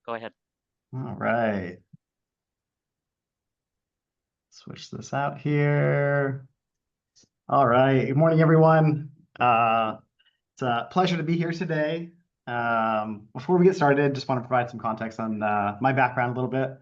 Go ahead. All right. Switch this out here. All right. Good morning, everyone. It's a pleasure to be here today. Before we get started, just want to provide some context on my background a little bit,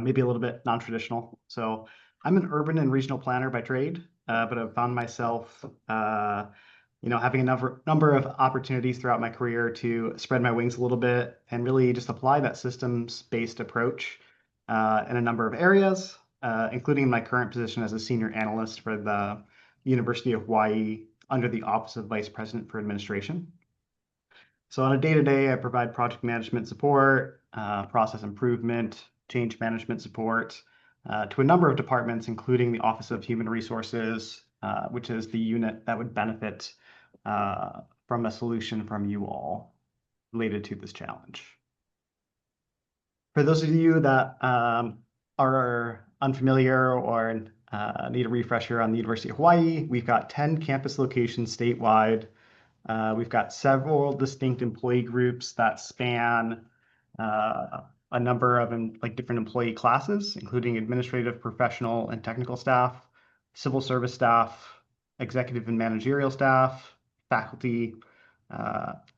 maybe a little bit non-traditional. So I'm an urban and regional planner by trade, but I've found myself, having a number of opportunities throughout my career to spread my wings a little bit and really just apply that systems-based approach in a number of areas, including my current position as a senior analyst for the University of Hawaii under the Office of Vice President for Administration. So on a day-to-day, I provide project management support, process improvement, change management support to a number of departments, including the Office of Human Resources, which is the unit that would benefit from a solution from you all related to this challenge. For those of you that are unfamiliar or need a refresher on the University of Hawaii, we've got 10 campus locations statewide. We've got several distinct employee groups that span a number of different employee classes, including administrative, professional, and technical staff, civil service staff, executive and managerial staff, faculty,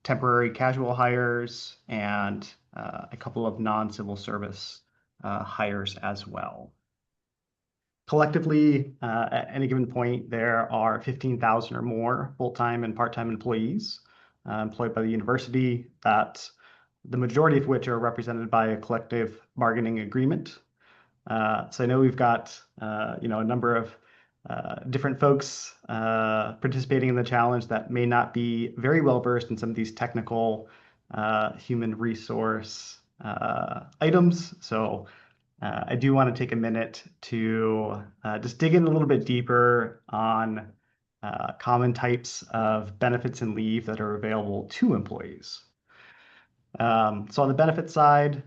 temporary casual hires, and a couple of non-civil service hires as well. Collectively, at any given point, there are 15,000 or more full-time and part-time employees employed by the university, that the majority of which are represented by a collective bargaining agreement. So I know we've got a number of different folks participating in the challenge that may not be very well versed in some of these technical human resource items. So I do want to take a minute to just dig in a little bit deeper on common types of benefits and leave that are available to employees. So on the benefit side,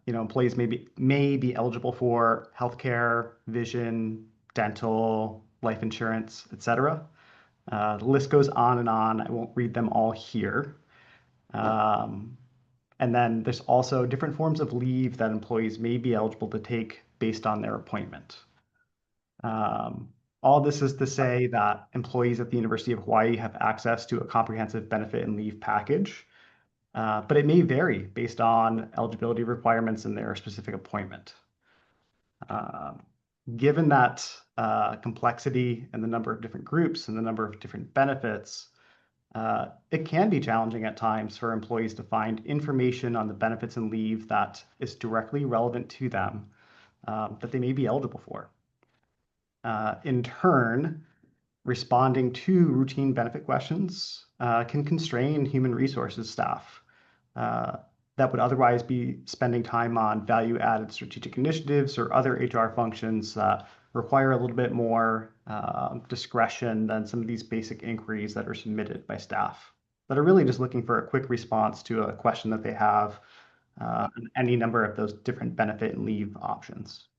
employees may be eligible for healthcare, vision, dental, life insurance, etc. The list goes on and on. I won't read them all here. And then there's also different forms of leave that employees may be eligible to take based on their appointment. All this is to say that employees at the University of Hawaii have access to a comprehensive benefit and leave package, but it may vary based on eligibility requirements and their specific appointment. Given that complexity and the number of different groups and the number of different benefits, it can be challenging at times for employees to find information on the benefits and leave that is directly relevant to them, that they may be eligible for. In turn, responding to routine benefit questions can constrain human resources staff that would otherwise be spending time on value-added strategic initiatives or other HR functions that require a little bit more discretion than some of these basic inquiries that are submitted by staff that are really just looking for a quick response to a question that they have on any number of those different benefit and leave options.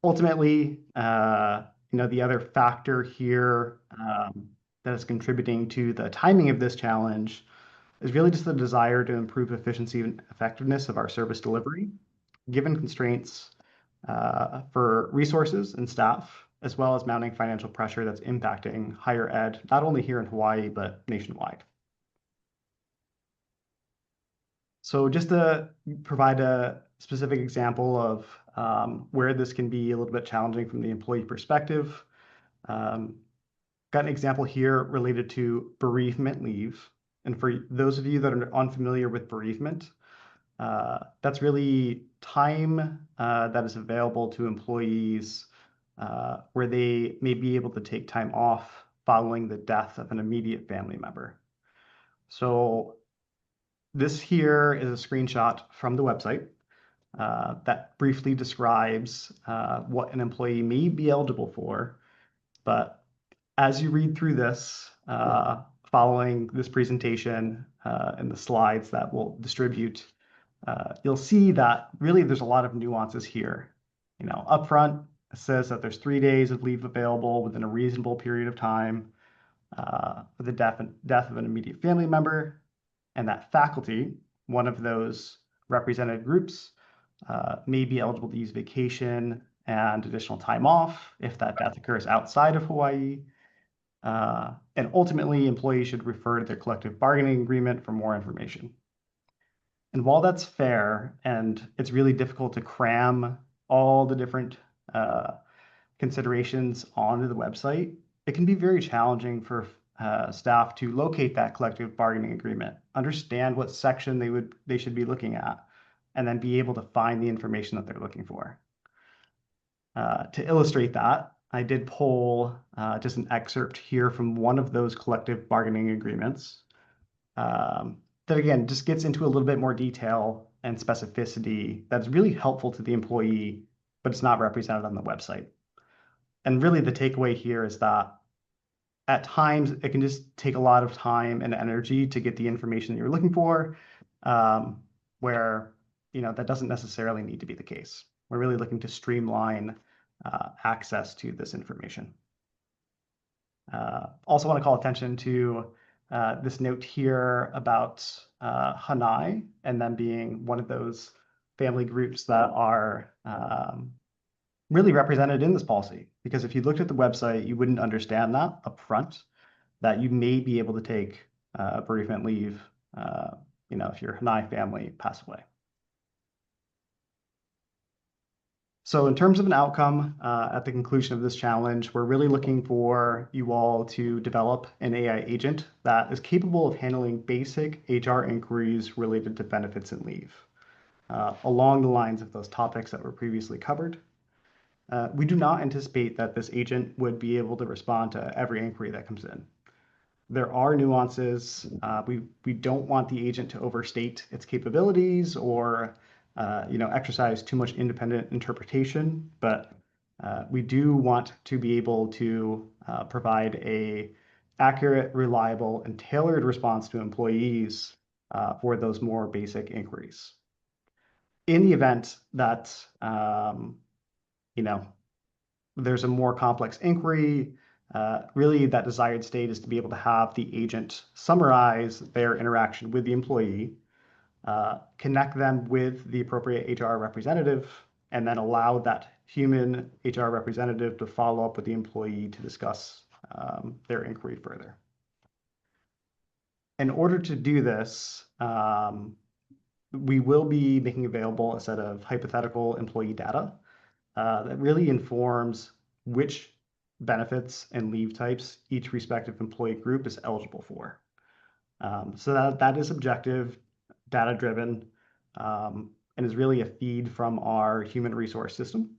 Ultimately, the other factor here that is contributing to the timing of this challenge is really just the desire to improve efficiency and effectiveness of our service delivery, given constraints for resources and staff, as well as mounting financial pressure that's impacting higher ed, not only here in Hawaii, but nationwide. So just to provide a specific example of where this can be a little bit challenging from the employee perspective, got an example here related to bereavement leave. And for those of you that are unfamiliar with bereavement, that's really time that is available to employees where they may be able to take time off following the death of an immediate family member. So this here is a screenshot from the website that briefly describes what an employee may be eligible for. But as you read through this, following this presentation and the slides that we'll distribute, you'll see that really there's a lot of nuances here. Up front, it says that there's 3 days of leave available within a reasonable period of time for the death of an immediate family member. and that faculty, one of those represented groups, may be eligible to use vacation and additional time off if that death occurs outside of Hawaii. And ultimately, employees should refer to their collective bargaining agreement for more information. And while that's fair, and it's really difficult to cram all the different considerations onto the website, it can be very challenging for staff to locate that collective bargaining agreement, understand what section they should be looking at, and then be able to find the information that they're looking for. To illustrate that, I did pull just an excerpt here from one of those collective bargaining agreements that, again, just gets into a little bit more detail and specificity that's really helpful to the employee, but it's not represented on the website. And really the takeaway here is that at times it can just take a lot of time and energy to get the information that you're looking for, where that doesn't necessarily need to be the case. We're really looking to streamline access to this information. Also want to call attention to this note here about Hanai and them being one of those family groups that are really represented in this policy. Because if you looked at the website, you wouldn't understand that up front, that you may be able to take bereavement leave, if your Hanai family passed away. So in terms of an outcome, at the conclusion of this challenge, we're really looking for you all to develop an AI agent that is capable of handling basic HR inquiries related to benefits and leave, along the lines of those topics that were previously covered. We do not anticipate that this agent would be able to respond to every inquiry that comes in. There are nuances. We don't want the agent to overstate its capabilities or exercise too much independent interpretation, but we do want to be able to provide a accurate, reliable, and tailored response to employees for those more basic inquiries. In the event that there's a more complex inquiry, really that desired state is to be able to have the agent summarize their interaction with the employee, connect them with the appropriate HR representative, and then allow that human HR representative to follow up with the employee to discuss their inquiry further. In order to do this, we will be making available a set of hypothetical employee data that really informs which benefits and leave types each respective employee group is eligible for. So that is objective, data-driven, and is really a feed from our human resource system.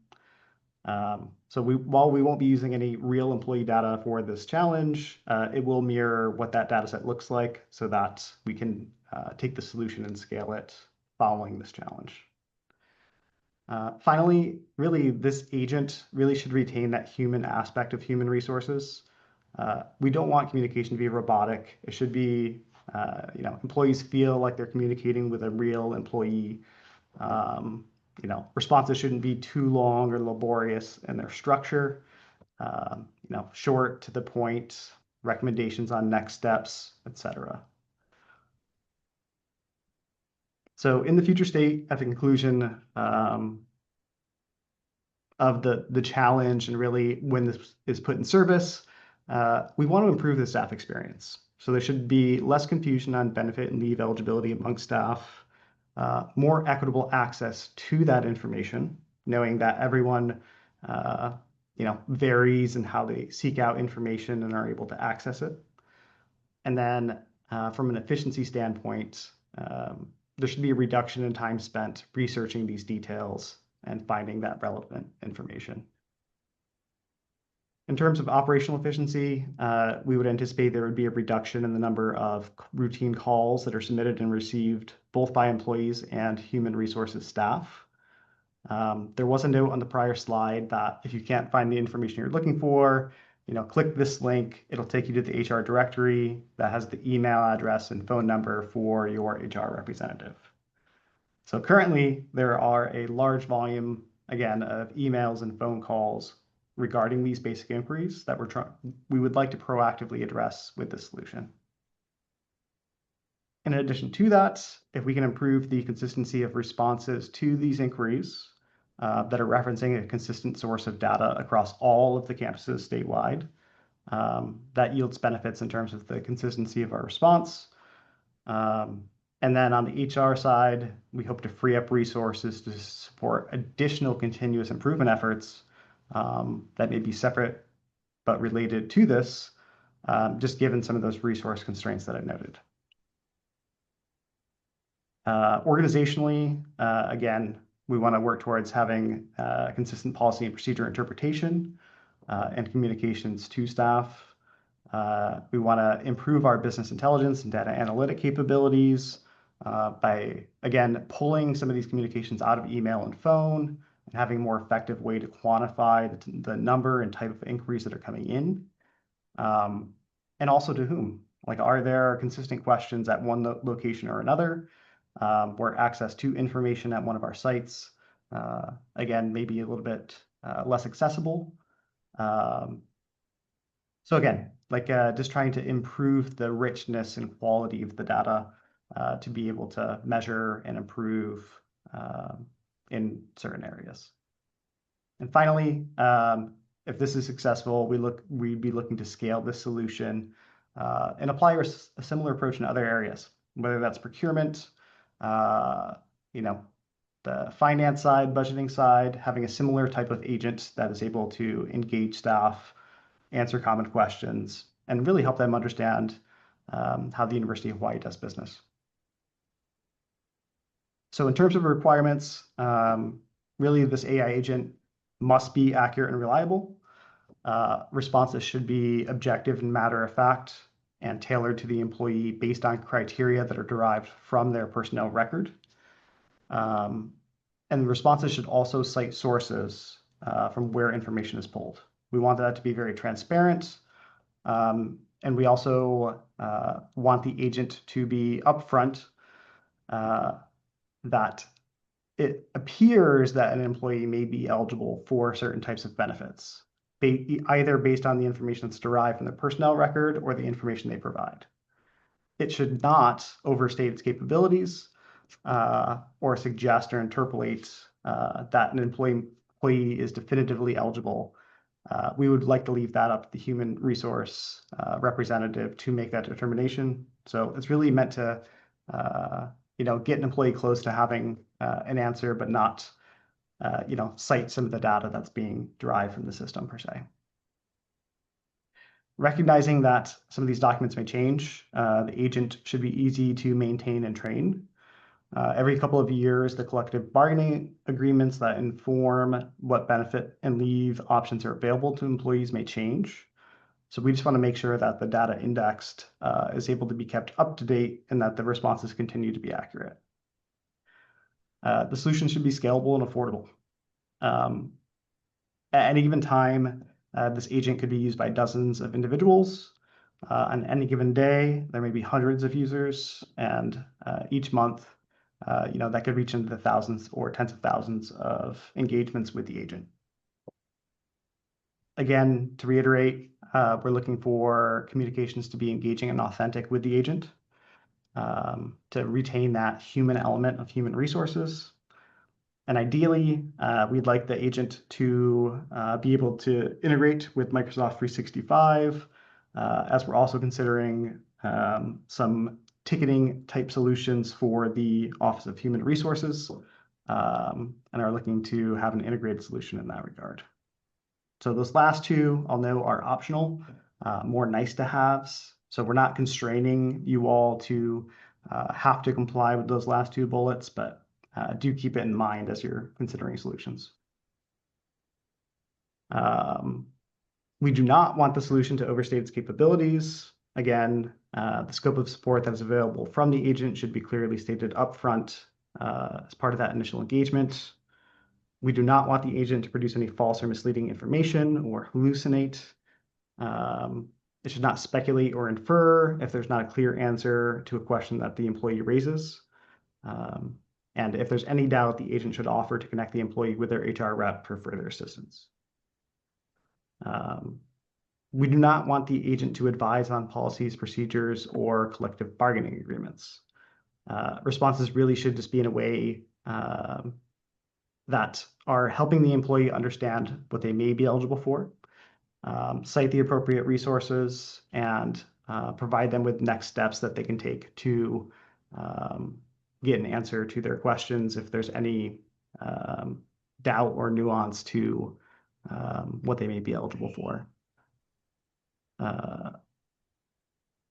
So while we won't be using any real employee data for this challenge, it will mirror what that data set looks like so that we can take the solution and scale it following this challenge. Finally, really, this agent really should retain that human aspect of human resources. We don't want communication to be robotic. It should be, employees feel like they're communicating with a real employee. Responses shouldn't be too long or laborious in their structure. Short, to the point, recommendations on next steps, etc. So in the future state, at the conclusion of the challenge and really when this is put in service, we want to improve the staff experience. So there should be less confusion on benefit and leave eligibility among staff, more equitable access to that information, knowing that everyone varies in how they seek out information and are able to access it. And then from an efficiency standpoint, there should be a reduction in time spent researching these details and finding that relevant information. In terms of operational efficiency, we would anticipate there would be a reduction in the number of routine calls that are submitted and received both by employees and human resources staff. There was a note on the prior slide that if you can't find the information you're looking for, click this link. It'll take you to the HR directory that has the email address and phone number for your HR representative. So currently, there are a large volume, again, of emails and phone calls regarding these basic inquiries that we would like to proactively address with this solution. In addition to that, if we can improve the consistency of responses to these inquiries that are referencing a consistent source of data across all of the campuses statewide, that yields benefits in terms of the consistency of our response. And then on the HR side, we hope to free up resources to support additional continuous improvement efforts that may be separate but related to this, just given some of those resource constraints that I noted. Organizationally, again, we want to work towards having consistent policy and procedure interpretation and communications to staff. We want to improve our business intelligence and data analytic capabilities by, again, pulling some of these communications out of email and phone and having a more effective way to quantify the number and type of inquiries that are coming in. And also to whom? Like, are there consistent questions at one location or another? Where access to information at one of our sites, again, maybe a little bit less accessible. So again, like just trying to improve the richness and quality of the data to be able to measure and improve in certain areas. And finally, if this is successful, we'd be looking to scale this solution and apply a similar approach in other areas, whether that's procurement, the finance side, budgeting side, having a similar type of agent that is able to engage staff, answer common questions, and really help them understand how the University of Hawaii does business. So in terms of requirements, really this AI agent must be accurate and reliable. Responses should be objective and matter of fact and tailored to the employee based on criteria that are derived from their personnel record. And responses should also cite sources from where information is pulled. We want that to be very transparent. And we also want the agent to be upfront that it appears that an employee may be eligible for certain types of benefits, either based on the information that's derived from the personnel record or the information they provide. It should not overstate its capabilities or suggest or interpolate that an employee is definitively eligible. We would like to leave that up to the human resource representative to make that determination. So it's really meant to get an employee close to having an answer, but not cite some of the data that's being derived from the system per se. Recognizing that some of these documents may change, the agent should be easy to maintain and train. Every couple of years, the collective bargaining agreements that inform what benefit and leave options are available to employees may change. So we just want to make sure that the data indexed is able to be kept up to date and that the responses continue to be accurate. The solution should be scalable and affordable. At any given time, this agent could be used by dozens of individuals. On any given day, there may be hundreds of users, and each month, that could reach into the thousands or tens of thousands of engagements with the agent. Again, to reiterate, we're looking for communications to be engaging and authentic with the agent, to retain that human element of human resources. And ideally, we'd like the agent to be able to integrate with Microsoft 365, as we're also considering some ticketing type solutions for the Office of Human Resources, and are looking to have an integrated solution in that regard. So those last two, I'll know, are optional, more nice to haves. So we're not constraining you all to have to comply with those last two bullets, but do keep it in mind as you're considering solutions. We do not want the solution to overstate its capabilities. Again, the scope of support that is available from the agent should be clearly stated upfront as part of that initial engagement. We do not want the agent to produce any false or misleading information or hallucinate. It should not speculate or infer if there's not a clear answer to a question that the employee raises. And if there's any doubt, the agent should offer to connect the employee with their HR rep for further assistance. We do not want the agent to advise on policies, procedures, or collective bargaining agreements. responses really should just be in a way that are helping the employee understand what they may be eligible for, cite the appropriate resources, and provide them with next steps that they can take to get an answer to their questions if there's any doubt or nuance to what they may be eligible for.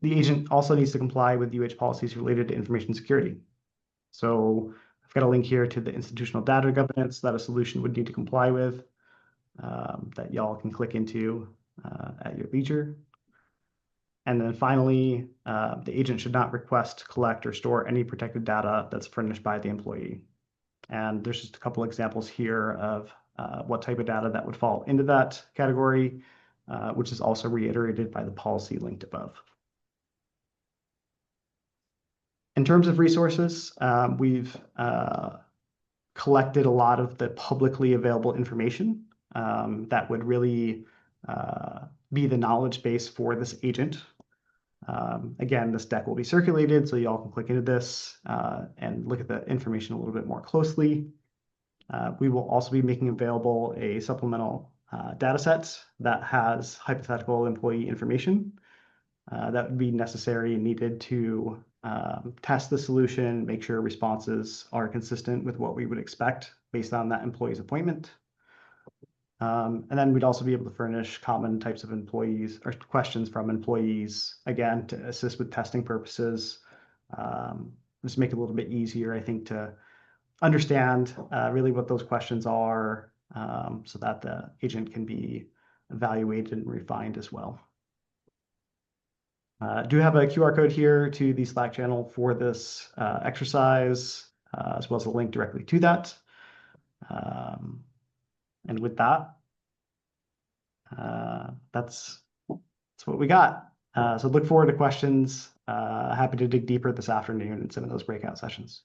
The agent also needs to comply with UH policies related to information security. So I've got a link here to the institutional data governance that a solution would need to comply with that y'all can click into at your leisure. And then finally, the agent should not request, collect, or store any protected data that's furnished by the employee. And there's just a couple examples here of what type of data that would fall into that category, which is also reiterated by the policy linked above. In terms of resources, we've collected a lot of the publicly available information that would really be the knowledge base for this agent. Again, this deck will be circulated, so y'all can click into this and look at the information a little bit more closely. We will also be making available a supplemental data set that has hypothetical employee information that would be necessary and needed to test the solution, make sure responses are consistent with what we would expect based on that employee's appointment. And then we'd also be able to furnish common types of employees or questions from employees, again, to assist with testing purposes. Just make it a little bit easier, I think, to understand really what those questions are so that the agent can be evaluated and refined as well. Do have a QR code here to the Slack channel for this exercise, as well as a link directly to that. And with that, that's what we got. So look forward to questions. Happy to dig deeper this afternoon in some of those breakout sessions.